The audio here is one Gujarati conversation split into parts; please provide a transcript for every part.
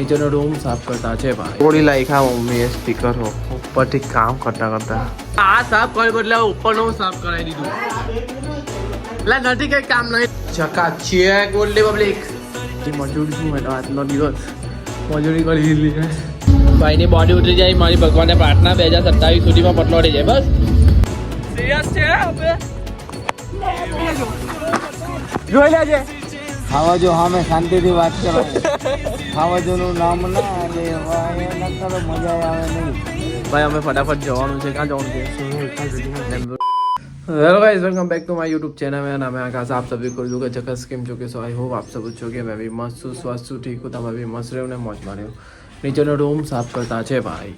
नीचे रूम साफ करता है भाई थोड़ी लाइक मम्मी स्पीकर हो ऊपर ठीक काम करता करता आ साफ कर बदले ऊपर नो साफ कराई दीधું ला નથી કઈ કામ નહીં ચકાચક ઓલી પબ્લિક મજૂરી શું હોય આજનો દિવસ મજૂરી કરી દીધી છે ભાઈની બોડી ઉતરી જાય મારી ભગવાનને પ્રાર્થના 2027 સુધીમાં પતલો થઈ જાય બસ સિરિયસ છે હવે જોઈ લેજે ખાવા જો હા મેં શાંતિથી વાત કરો ખાવા જોનું નામ ના લે ભાઈ ન કરો મજા આવે નહીં ભાઈ અમે ફટાફટ જવાનું છે ક્યાં જવાનું છે hello guys welcome back to my YouTube channel मेरा नाम है आकाश आप सभी को लोग जगह स्कीम चुके सो आई होप आप सब अच्छे हो मैं भी मस्त हूँ स्वस्थ हूँ ठीक हूँ તમે બી મસ્ત રહ્યો ને મોજ માર્યો નીચેનો રૂમ સાફ કરતા છે ભાઈ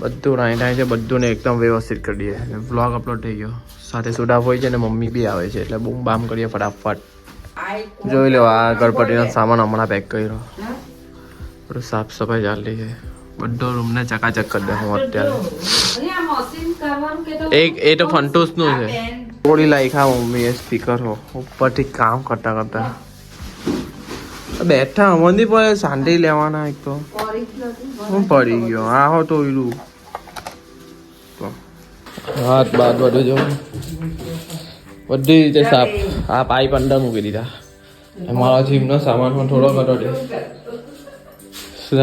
બધું રાઈ થાય છે બધું ને એકદમ વ્યવસ્થિત કરી દઈએ અને વ્લોગ અપલોડ થઈ ગયો સાથે સુડાફ હોય છે ને મમ્મી બી આવે છે એટલે બૂમ બામ કરીએ ફટાફટ જોઈ લો આ ગણપતિનો સામાન હમણાં પેક કર્યો બધું સાફ સફાઈ ચાલી છે બધો રૂમને ચકાચક કરી દે હું અત્યારે એક એ તો ફંટોસ નું છે થોડી લાઈક મમ્મી એ સ્પીકર હો ઉપરથી કામ કરતા કરતા બેઠા અમની પર શાંતિ લેવાના એક તો હું પડી ગયો આ હો તો ઈલું હાથ બાદ બધું જો બધી રીતે સાફ આ પાઇપ અંદર મૂકી દીધા મારા જીમનો સામાન પણ થોડો ઘટો દે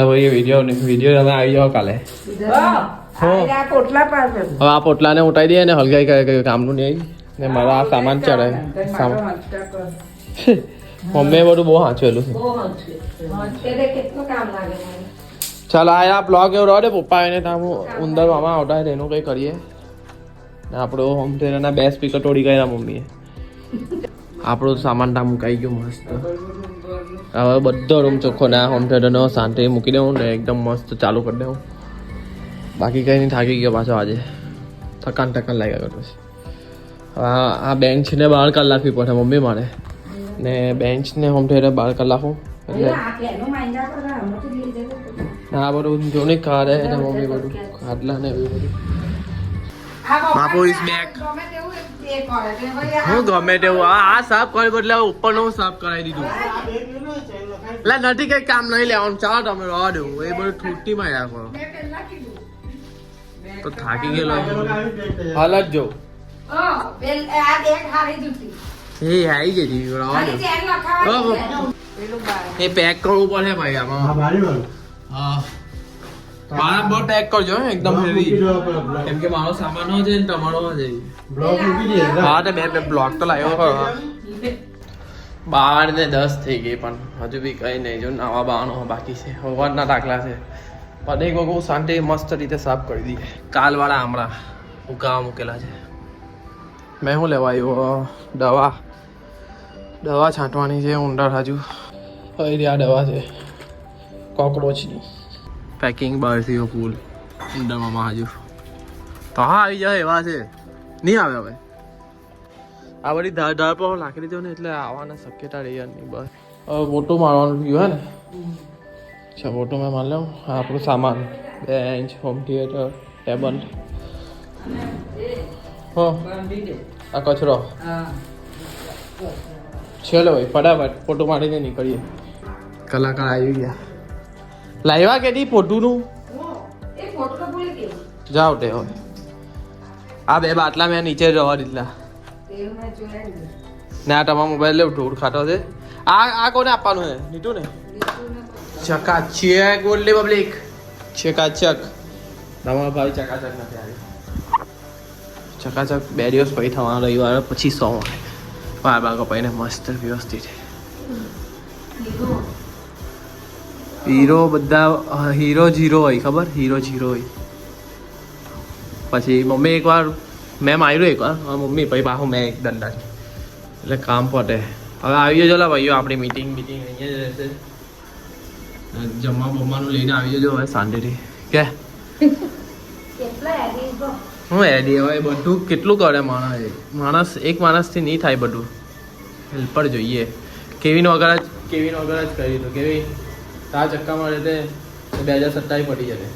ભાઈ વિડીયો તમે આવી જાઓ કાલે આ પોટલાને ઉઠાઈ દઈએ ને હલગાઈ કામનું નહીં ને મારો આ સામાન ચડે મમ્મીએ બધું બહુ સાચવેલું છે ચાલો આ બ્લોગ એવો રહ્યો ને પપ્પા એને ત્યાં ઉંદર મામા આવતા એનું કંઈ કરીએ ને આપણો હોમ થિયેટરના 2 સ્પીકર તોડી ગયા મમ્મીએ આપણો સામાન ત્યાં મુકાઈ ગયો મસ્ત હવે બધો રૂમ ચોખ્ખો ના હોમ થિયેટરનો શાંતિ મૂકી દઉં ને એકદમ મસ્ત ચાલુ કરી દઉં બાકી કંઈ નહીં થાકી ગયો પાછો આજે થકાન લાગ્યા કરતો છે આ બેન્ચને બહાર કાઢી નાખવી પડે મમ્મી મારે ને બેન્ચને હોમ થિયેટર બહાર કાઢી નાખું એટલે આ બધું જોને કાઢે ને મમ્મી બધું ખાટલા ને એવું બધું બાપુ ઇઝ બેક હું ગમે તેવું આ સાફ કરી બદલે ઉપરનો સાફ કરાવી દીધું એટલે નથી કઈ કામ નહીં લેવાનું ચાલો તમે રવા દેવું એ બધું ઠૂટીમાં રાખો તો થાકી ગયેલો હાલત જો એ આવી જતી રવા દો એ પેક કરવું પડે ભાઈ આમાં હા બરાબર પેક કરજો એકદમ હેવી કેમ કે મારો સામાન છે ને તમારો છે હા તો બે બ્લોક તો લાવ્યો કરો 12:10 થઈ ગઈ પણ હજુ બી કઈ નહીં જો નવા બાવાનો બાકી છે સવારના દાખલા છે પણ એક વખત શાંતિ મસ્ત રીતે સાફ કરી દઈએ કાલવાળા હમણાં ઉકાવા મૂકેલા છે મેં શું લેવા આવ્યો દવા છાંટવાની છે ઉંદર હજુ કઈ આ દવા છે કોકરોચની પેકિંગ બહારથી ફૂલ ઉંદરમાં હજુ તો હા આવી જાય એવા છે નહીં આવે હવે આ બધી ધાર પર નાખી દીધો ને એટલે આવવાના શક્યતા રહી નહીં બસ હવે ફોટો મારવાનું થયું હે ને અચ્છા ફોટો મેં મારી લઉં આપણું સામાન બેન્ચ હોમ થિયેટર ટેબલ હો આ કચરો ચલો ભાઈ ફટાફટ ફોટો મારીને નીકળીએ કલાકાર આવી ગયા લાવ્યા કે નહીં ફોટોનું જાઓ તે હવે આ 2 બાટલા મેં નીચે રવા દીધા ને આ તમારો મોબાઈલ લેવું ઢોર ખાતો છે આ કોને આપવાનું છે નીટુ ને ચકાચક બોલી પબ્લિક ચકાચક તમારો ભાઈ ચકાચક નથી આવ્યો ચકાચક 2 દિવસ પછી થવાના રવિવાર પછી સોમવારે બાર કપાઈને મસ્ત વ્યવસ્થિત હીરો બધા હીરો જીરો હોય ખબર હીરો જીરો હોય પછી મમ્મી એકવાર મેં માર્યું એકવાર મમ્મી પછી પાછું મેં એક દંડા એટલે કામ પતે હવે આવી જજો ભાઈઓ આપણી મીટિંગ અહીંયા જ રહેશે જમવા બમવાનું લઈને આવી જજો હવે શાંતિથી કે હું એડી હવે બધું કેટલું કરે માણસ એક માણસથી નહીં થાય બધું હેલ્પર જોઈએ કેવિન વગર જ કરી દીધું કેવી આ ચક્કામાં રહેતે 2027 પડી જશે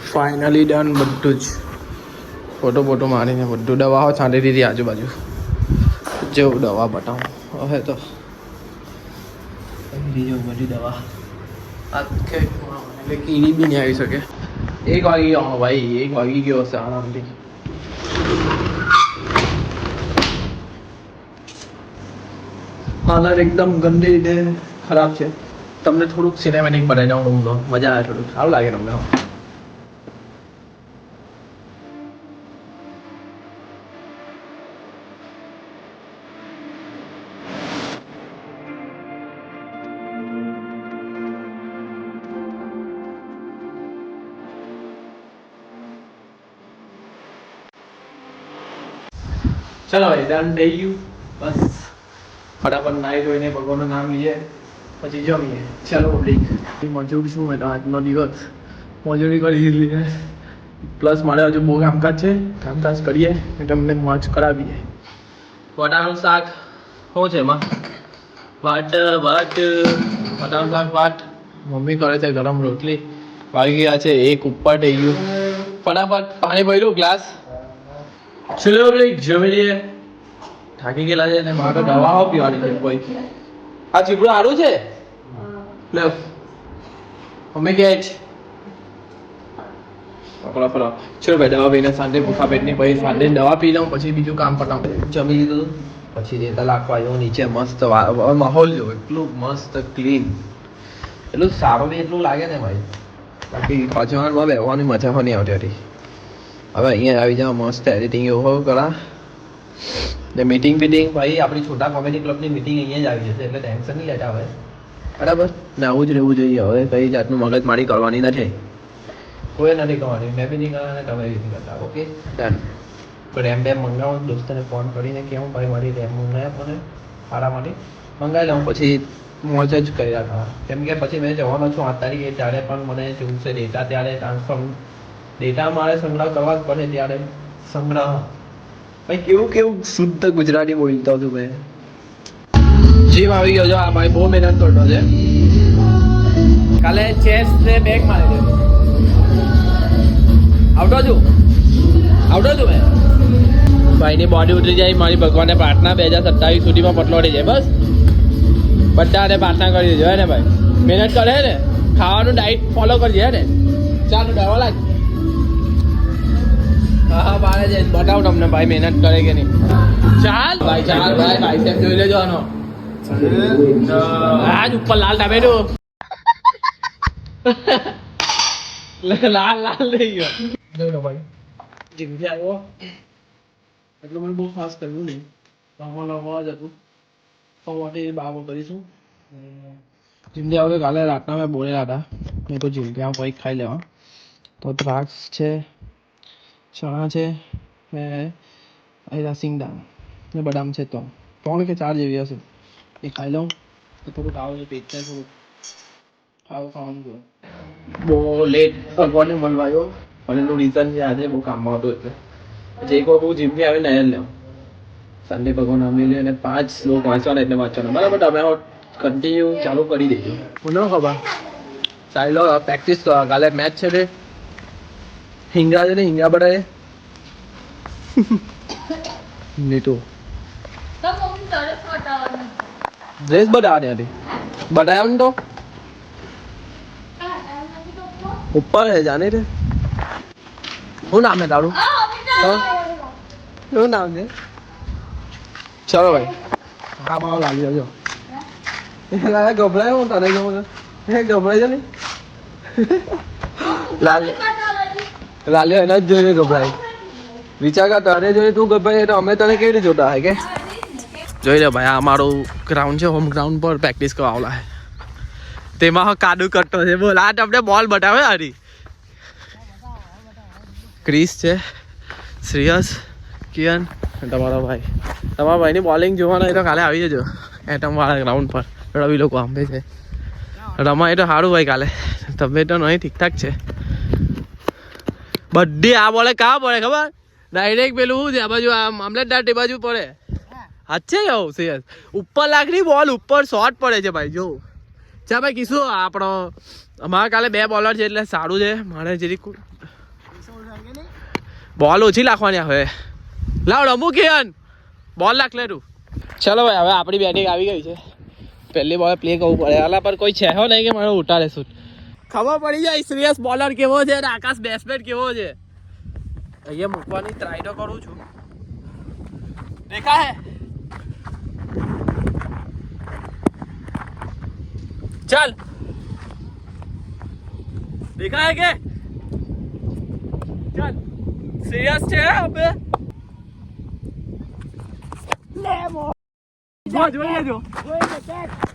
ફાઇનલી ડન બધું જ ફોટો મારીને બધું દવાઓ છાંટી દીધી આજુબાજુ જેવું દવા બતાવું હવે તો બીજો બધી દવા એટલે કીડી બી નહીં આવી શકે. 1 વાગી ગયો ભાઈ, 1 વાગી ગયો હશે આરામથી. હાલત એકદમ ગંદી રીતે ખરાબ છે. તમને થોડુંક સિનેમેટિક બનાવી દઉં હું તો મજા આવે, થોડુંક સારું લાગે તમને. ચલો ભાઈ ડન થઈ ગયું. બસ ફટાફટ નાઈ ધોઈને ભગવાનનું નામ લઈએ પછી જમીએ. ચલો બ્રેક. મજૂર છું મેં તો આજનો દિવસ મજૂરી કરી દીધી. પ્લસ મારે હજુ બહુ કામકાજ છે, કામકાજ કરીએ તમને મોજ કરાવીએ. બટાકાનું શાક શું છે એમાં? વાટ બટાકાનું શાક વાટ. મમ્મી કરે છે ગરમ રોટલી. વાગી ગયા છે 1 ઉપર થઈ ગયું. ફટાફટ પાણી ભર્યું ગ્લાસ. ચલો બ્રેક જમી લઈએ. થાકી ગયેલા છે ને મારે દવાઓ પીવાની છે કોઈ. આ ચીપડું સારું છે લે મમ્મી કે છે પકડો ચલો ભાઈ દવા પીને સાંજે ભૂખા પેટની પછી સાંજે દવા પી લઉં પછી બીજું કામ પતાવું. જમી લીધું પછી રેતા લાખવા આવ્યો નીચે. મસ્ત માહોલ જો એટલું મસ્ત ક્લીન, એટલું સારું બી એટલું લાગે ને ભાઈ. બાકી પચવાનમાં બેસવાની મજા પણ નહીં આવતી હતી. હવે અહીંયા આવી જાવ મસ્ત એડિટિંગ એવું કરા ને મીટિંગ ભાઈ આપણી છોટા કોમેડી ક્લબની મીટિંગ અહીંયા જ આવી જશે એટલે ટેન્શન નહીં લેતા હવે. બરાબર ને આવું જ રહેવું જોઈએ. હવે કઈ જાતનું મગજમારી કરવાની નથી, કોઈ નથી કરવાની. મેં બી નહીં કરવાના, તમે બી નહીં કરતા. Okay done. રેમ બેમ મંગાવો, દોસ્તને ફોન કરીને કેવું ભાઈ મારી રેમ મંગાવ્યા મને મારા માટે મંગાવી લઉં પછી મોજ જ કરી રાખવા. કેમ કે પછી મેં જવાનો છું 8 તારીખે, ત્યારે પણ મને જોઈશે ડેટા. ત્યારે ટ્રાન્સફર ડેટા મારે સંગ્રહ કરવા જ પડે ત્યારે સંગ્રહ. ભાઈ કેવું શુદ્ધ ગુજરાતી બોલતો હતું મેં. જીમ આવી ગયો છો આ ભાઈ, બહુ મહેનત કરતો છે. કાલે ચેસ્ટ ને બેક મારી દીધું. આવતો છું મેં. ભાઈની બોડી ઉતરી જાય. મારી ભગવાનને પ્રાર્થના 2027 સુધીમાં પતલો થઈ જાય. બસ બધાને પ્રાર્થના કરી દેજો હે ને ભાઈ. મહેનત કરે ને, ખાવાનું ડાયટ ફોલો કરજે હે ને. ચાલો દવા લાગ. હા બારે છે બતાવું તમને ભાઈ મહેનત કરે કે નહીં. ચાલ ભાઈ બાઈસેપ જોઈ લેજો આનો. આજ ઉપર લાલ ટામેટું લાલ લઈ ગયો. જોઈ લો ભાઈ જીમથી આવ્યો એટલું મને બહુ ખાસ કર્યું નહીં. લવા જ હતું તો માટે બાબો કરીશું. જીમથી આવ્યો કાલે રાતના મેં બોલેલા હતા મેં તો જીમથી આવું કંઈક ખાઈ લેવા. તો દ્રાક્ષ છે, ચણા છે ને અહીંયા સિંગદાણા ને બદામ છે. તો 3 કે 4 જેવી હશે. એ ખાઈ લઉં તો થોડુંક આવે પેટ છે થોડુંક ખાવાનું જોઈએ. બહુ લેટ ભગવાનને મળવાયો અને એનું રીઝન છે આજે બહુ કામમાં હતું એટલે એક વાર હું જીમથી આવીને નયન લેવું. સન્ડે ભગવાન આમી લે અને 5 શ્લોક વાંચવાના એટલે વાંચવાના. બરાબર તમે કન્ટિન્યુ ચાલુ કરી દેજો. મને ખબર ચાલો પ્રેક્ટિસ કરો. કાલે મેચ છે રે હિંગા છે ને હિંગા બટાએ નીટો ડ્રેસ બતાવવાની હતી. બતાવ્યા તો ઉપર है जाने रे. શું નામ है તારું? શું નામ છે? ચલો ભાઈ હા બાવ લાગી જજો. લાગે ગભરાય હું તને જો ગભરાય છે ને લાલ્યો એના જ જોઈને ગભરાય. વિચાર કર તારે જોઈ તું ગભરાય તો અમે તને કેવી રીતે જોતા હે કે. જોઈ લે ભાઈ આ અમારું ગ્રાઉન્ડ છે. હોમ ગ્રાઉન્ડ પર પ્રેક્ટિસ કરવા આવલા હે. તેમાં કાદુ કરતો છે. બોલ આ તમને બોલ બતાવે હારી. ક્રિસ છે, શ્રેયસ, કિયન તમારા ભાઈની બોલિંગ જોવાના હોય તો કાલે આવી જજો એટમ વાળા ગ્રાઉન્ડ પર. રવિ લોકો આંબે છે રમાય તો સારું ભાઈ. કાલે તબિયત તો નહીં ઠીકઠાક છે બધી. આ બોલે કાં પડે ખબર? ડાયરેક્ટ પેલું શું છે આ બાજુ આ મામલતદાર તે બાજુ પડે. હાચે કહું શ્રેયસ ઉપર લાગની બોલ ઉપર શોર્ટ પડે છે ભાઈ. જો ચા ભાઈ કીશું આપણો અમારા કાલે 2 બોલર છે એટલે સારું છે. મારે જરીક બોલ ઓછી નાખવાની હવે. લાવ રમું કિયન બોલ નાખ લે તું. ચલો ભાઈ હવે આપણી બેટિંગ આવી ગઈ છે. પહેલી બોલ પ્લે કરવું પડે આલા પર કોઈ છે હો નહીં કે મારે ઉતારે શૂટ ખબર પડી જાય શ્રેયસ બોલર કેવો છે અને આકાશ બેટ્સમેન કેવો છે અહીંયા મૂકવાની ટ્રાય તો કરું છું દેખા હે ચાલ દેખા હે કે ચાલ શ્રેયસ છે હવે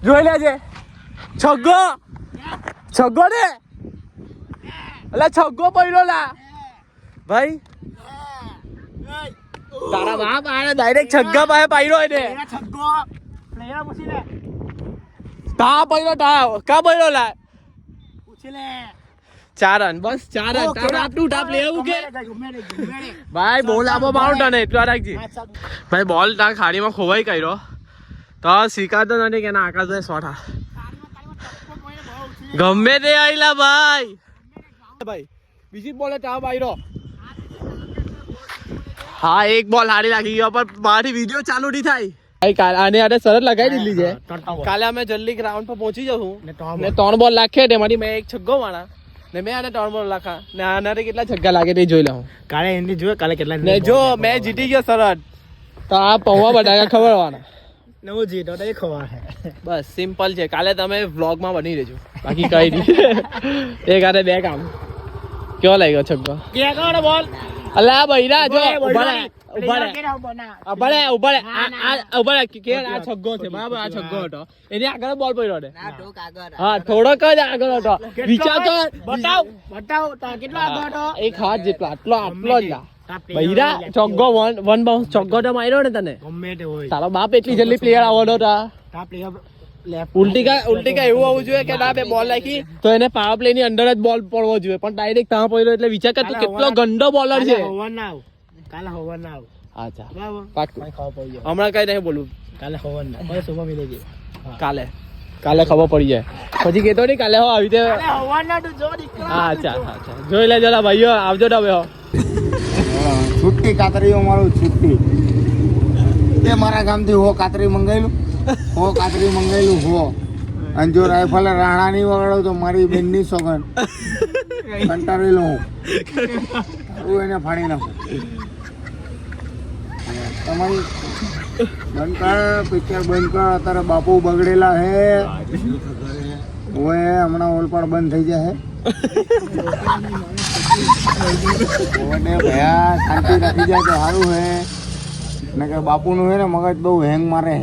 જોઈ લેજે છગ્ગો છગ્ગો ને અલા છગ્ગો પડ્યો લા ભાઈ તારા બાપ આને ડાયરેક્ટ છગ્ગા પાસે પાડ્યો એને છગ્ગો પ્લેયર પૂછી લે તા પડ્યો તા કા પડ્યો લા પૂછી લે 4 રન બસ 4 રન તારા આટલું ટાપ લેવું કે ભાઈ બોલ આપો બાઉન્ડ ને એટલા રાખજી ભાઈ બોલ તા ખાડીમાં ખોવાઈ કર્યો તો શીખાતો નથી કે ના આકાશભાઈ શોટ હા ગમે તે આઈલા ભાઈ ભાઈ બીજી બોલે તા બાયરો હા એક બોલ હારી લાગી ગયો પણ મારી વિડિયો ચાલુ નહીં થાય ભાઈ કાલે આને આને શરત લગાવી દીધી છે કાલે અમે જલ્દી ગ્રાઉન્ડ પર પહોંચી જશું ને 3 બોલ લાખે તેમાંથી મેં એક છગ્ગો મારા ને મેં આને 3 બોલ લાખા ને આનારે કેટલા છગ્ગા લાગે તે જોઈ લઉં કાલે એની જોયે કાલે કેટલા ને જો મેં જીતી ગયો શરત તો આ પૌવા બટાકા ખવડાવવાના નવો જીતો તો એ ખવા હે બસ સિમ્પલ છે કાલે તમે વ્લોગમાં બની રહેજો બાકી કઈ નહીં એક આને બે કામ કેવો લાગ્યો છગ્ગો કે કોણ બોલ અલા બૈરા જો ઉભા રે કે આ છગ્ગો છે બરાબર આ છગ્ગો હતો એની આગળ બોલ પડ્યો ને હા થોડોક જ આગળ હતો વિચાર કર બતાવ કેટલો આગળ હતો એક હાથ જેટલો આટલો જ બૈરા છગ્ગો વન બાઉન્સ છગ્ગો તો માર્યો ને તને ગમે તે હોય તારો બાપ એટલી જલ્દી પ્લેયર આવવાનો તા તા પ્લેયર લેફ્ટ ઉલટી કા એવું આવવું જોઈએ કે ના બે બોલ નાખી તો એને પાવર પ્લે ની અંદર જ બોલ પડવો જોઈએ પણ ડાયરેક્ટ ત્યાં પડ્યો એટલે વિચાર કર તું કેટલો ગંદો બોલર છે કાલે હોવર ના અચ્છા બરાબર પાક્કું ખબર પડી જાય હમણાં કઈ નહીં બોલું કાલે હોવર ના હવે સુબહ મિલે છે કાલે ખબર પડી જાય પછી કેતો નહીં કાલે હો આવી રીતે હોવર ના તું જો દીકરો અચ્છા જોઈ લેજો લા ભાઈઓ આવજો તમે હો છુટ્ટી કાતરીઓ મારું છુટ્ટી તે મારા ગામથી હો કાતરી મંગાવેલું હો અને જો રાઇફલ રાણા ની વગાડો તો મારી બેનની સોગન કંટાળી લઉં હું એને ફાડી નાખું તમારી બંધ કર પિક્ચર બંધ કર અત્યારે બાપુ બગડેલા હે ઓએ હમણાં ઓલપાડ બંધ થઈ જાય ભયા શાંતિ રાખી જાય તો સારું હે ને કે બાપુનું હે ને મગજ બહુ હેંગ મારે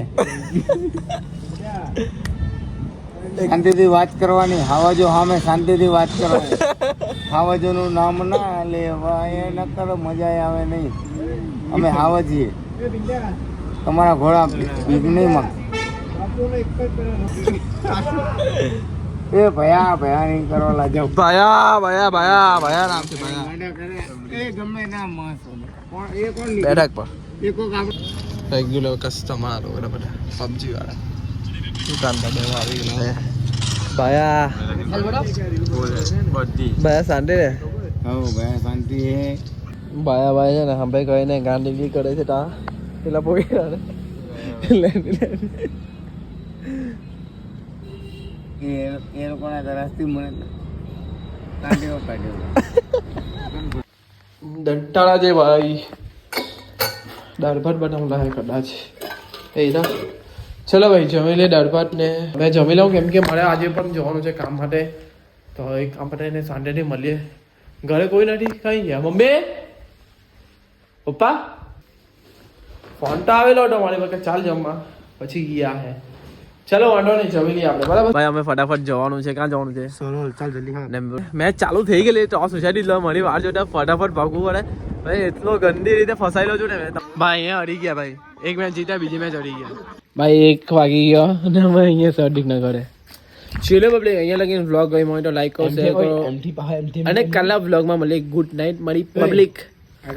શાંતિથી વાત કરવાની હાવાજો સામે શાંતિથી વાત કરવાની હાવાજોનું નામ ના લેવાય નકર મજા આવે નહીં અમે હાવાજીએ તમારા ઘોડા ભીગ નહીં માં એ ભયા નહીં કરવા લાગ્યો ભયા નામ છે એ ગમે ના માણસો બેઠક પર એ કોક રેગ્યુલર કસ્ટમર બધા પબજી વાળા દુકાનદાર દેવા આવી ગયેલા છે ભયા શાંતિ રે ભયા શાંતિ હે ભયા છે ને હંભાઈ કહીને ગાંધીજી કરે છે તા પેલા પોઈ એ લોકોના દરાસથી મને કાઢ્યો દંટાળા છે ભાઈ દાળ ભાત બનાવલા હે કદાચ એ ના ચલો ભાઈ જમી લે દાળ ભાત ને મેં જમી લઉં કેમ કે મારે આજે પણ જવાનું છે કામ માટે તો એ કામ પતાવીને સાંજેથી મળીએ ઘરે કોઈ નથી કઈ ગયા મમ્મી પપ્પા ફોન તો આવેલો હતો મારી પાસે ચાલ જમવા પછી ગયા હે ચલો વાંધો નહીં જમી લઈએ આપણે બરાબર ભાઈ અમે ફટાફટ જવાનું છે ક્યાં જવાનું છે સોનલ ચાલ જલ્દી હા ને મેચ ચાલુ થઈ ગયેલી તો સોસાયટી લો મારી વાર જોતા ફટાફટ ભાગવું પડે ભાઈ એટલો ગંદી રીતે ફસાયેલો છું ને ભાઈ અહીંયા હરી ગયા ભાઈ એક મેચ જીત્યા બીજી મેચ હરી ગયા ભાઈ 1 વાગી ગયો અને અમે અહીંયા સર્ડિક ન કરે ચલો પબ્લિક અહીંયા લગીને વ્લોગ ગયો હોય તો લાઈક કરો શેર કરો અને કાલના વ્લોગમાં મળીએ ગુડ નાઇટ મારી પબ્લિક